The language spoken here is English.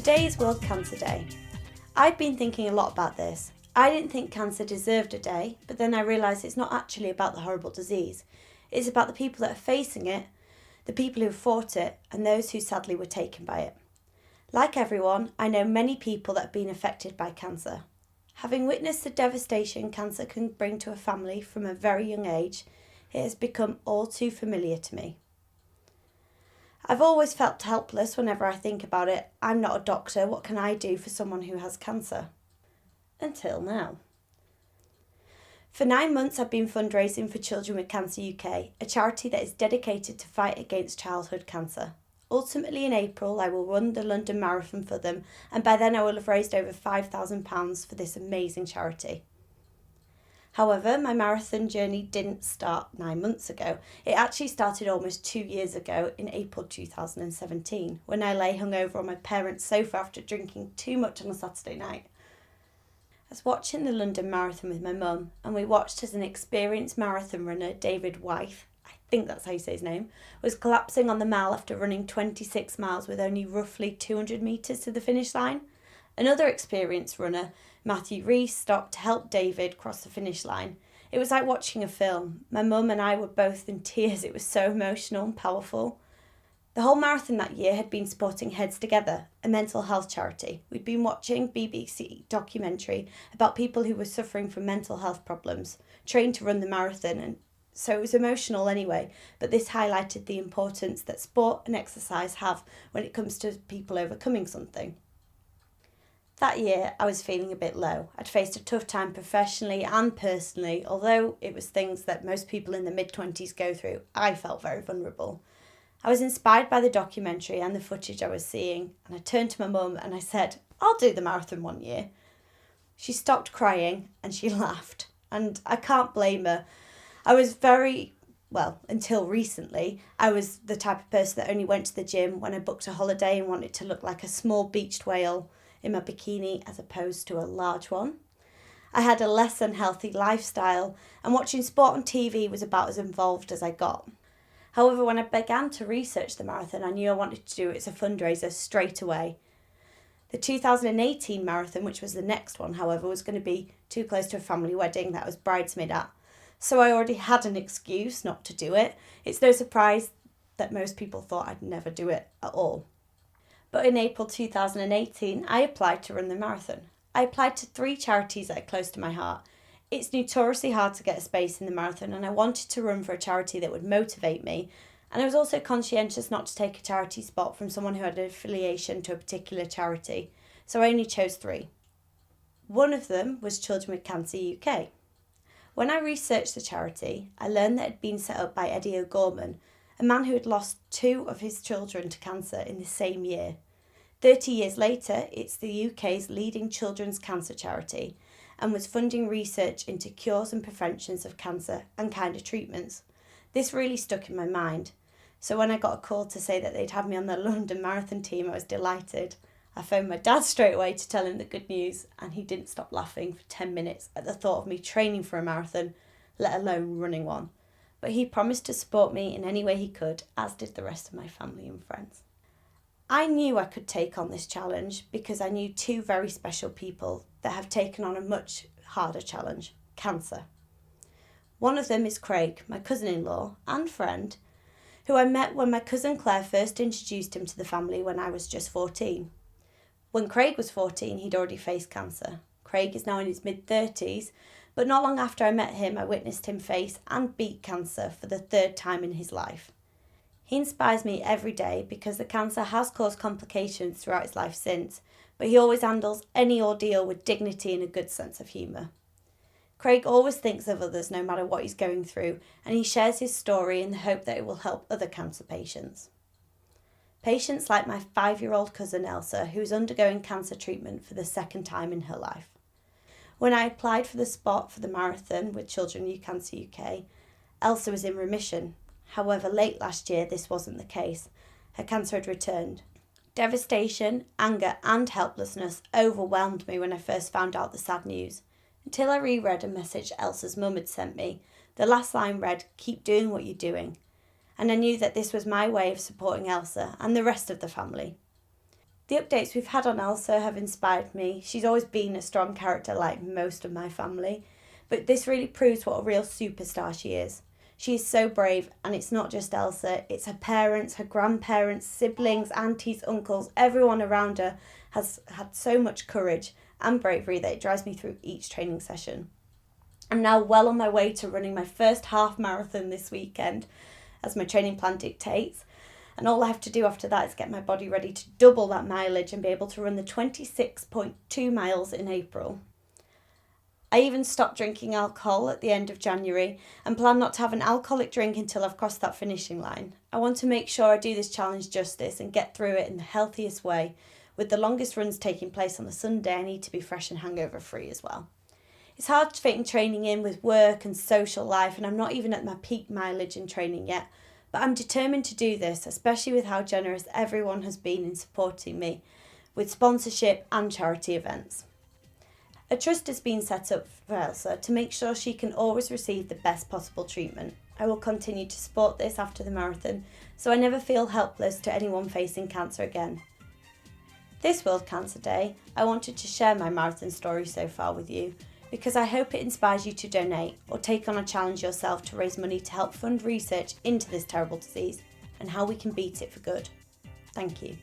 Today is World Cancer Day. I've been thinking a lot about this. I didn't think cancer deserved a day, but then I realised it's not actually about the horrible disease. It's about the people that are facing it, the people who fought it, and those who sadly were taken by it. Like everyone, I know many people that have been affected by cancer. Having witnessed the devastation cancer can bring to a family from a very young age, it has become all too familiar to me. I've always felt helpless whenever I think about it. I'm not a doctor, what can I do for someone who has cancer? Until now. For 9 months I've been fundraising for Children with Cancer UK, a charity that is dedicated to fight against childhood cancer. Ultimately in April I will run the London Marathon for them, and by then I will have raised over £5,000 for this amazing charity. However, my marathon journey didn't start 9 months ago. It actually started almost 2 years ago in April 2017, when I lay hungover on my parents' sofa after drinking too much on a Saturday night. I was watching the London Marathon with my mum, and we watched as an experienced marathon runner, David Wyeth, I think that's how you say his name, was collapsing on the mile after running 26 miles with only roughly 200 metres to the finish line. Another experienced runner, Matthew Rees, stopped to help David cross the finish line. It was like watching a film. My mum and I were both in tears. It was so emotional and powerful. The whole marathon that year had been supporting Heads Together, a mental health charity. We'd been watching BBC documentary about people who were suffering from mental health problems, trained to run the marathon, and so it was emotional anyway, but this highlighted the importance that sport and exercise have when it comes to people overcoming something. That year, I was feeling a bit low. I'd faced a tough time professionally and personally. Although it was things that most people in the mid-20s go through, I felt very vulnerable. I was inspired by the documentary and the footage I was seeing, and I turned to my mum and I said, "I'll do the marathon one year." She stopped crying and she laughed, and I can't blame her. Until recently, I was the type of person that only went to the gym when I booked a holiday and wanted to look like a small beached whale in my bikini as opposed to a large one. I had a less than healthy lifestyle, and watching sport on TV was about as involved as I got. However, when I began to research the marathon, I knew I wanted to do it as a fundraiser straight away. The 2018 marathon, which was the next one, however, was going to be too close to a family wedding that I was bridesmaid at. So I already had an excuse not to do it. It's no surprise that most people thought I'd never do it at all. But in April 2018, I applied to run the marathon. I applied to 3 charities that are close to my heart. It's notoriously hard to get a space in the marathon, and I wanted to run for a charity that would motivate me. And I was also conscientious not to take a charity spot from someone who had an affiliation to a particular charity. So I only chose 3. One of them was Children with Cancer UK. When I researched the charity, I learned that it had been set up by Eddie O'Gorman, a man who had lost 2 of his children to cancer in the same year. 30 years later, it's the UK's leading children's cancer charity and was funding research into cures and preventions of cancer and kind of treatments. This really stuck in my mind. So when I got a call to say that they'd have me on the London Marathon team, I was delighted. I phoned my dad straight away to tell him the good news, and he didn't stop laughing for 10 minutes at the thought of me training for a marathon, let alone running one. But he promised to support me in any way he could, as did the rest of my family and friends. I knew I could take on this challenge because I knew 2 very special people that have taken on a much harder challenge, cancer. One of them is Craig, my cousin-in-law and friend, who I met when my cousin Claire first introduced him to the family when I was just 14. When Craig was 14, he'd already faced cancer. Craig is now in his mid-30s, but not long after I met him, I witnessed him face and beat cancer for the 3rd time in his life. He inspires me every day because the cancer has caused complications throughout his life since, but he always handles any ordeal with dignity and a good sense of humour. Craig always thinks of others no matter what he's going through, and he shares his story in the hope that it will help other cancer patients. Patients like my 5-year-old cousin Elsa, who's undergoing cancer treatment for the 2nd time in her life. When I applied for the spot for the marathon with Children with Cancer UK, Elsa was in remission. However, late last year this wasn't the case. Her cancer had returned. Devastation, anger and helplessness overwhelmed me when I first found out the sad news, until I reread a message Elsa's mum had sent me. The last line read, "Keep doing what you're doing." And I knew that this was my way of supporting Elsa and the rest of the family. The updates we've had on Elsa have inspired me. She's always been a strong character like most of my family, but this really proves what a real superstar she is. She is so brave, and it's not just Elsa, it's her parents, her grandparents, siblings, aunties, uncles, everyone around her has had so much courage and bravery that it drives me through each training session. I'm now well on my way to running my first half marathon this weekend, as my training plan dictates. And all I have to do after that is get my body ready to double that mileage and be able to run the 26.2 miles in April. I even stopped drinking alcohol at the end of January and plan not to have an alcoholic drink until I've crossed that finishing line. I want to make sure I do this challenge justice and get through it in the healthiest way. With the longest runs taking place on a Sunday, I need to be fresh and hangover free as well. It's hard fitting training in with work and social life, and I'm not even at my peak mileage in training yet, but I'm determined to do this, especially with how generous everyone has been in supporting me with sponsorship and charity events. A trust has been set up for Elsa to make sure she can always receive the best possible treatment. I will continue to support this after the marathon, so I never feel helpless to anyone facing cancer again. This World Cancer Day, I wanted to share my marathon story so far with you, because I hope it inspires you to donate or take on a challenge yourself to raise money to help fund research into this terrible disease and how we can beat it for good. Thank you.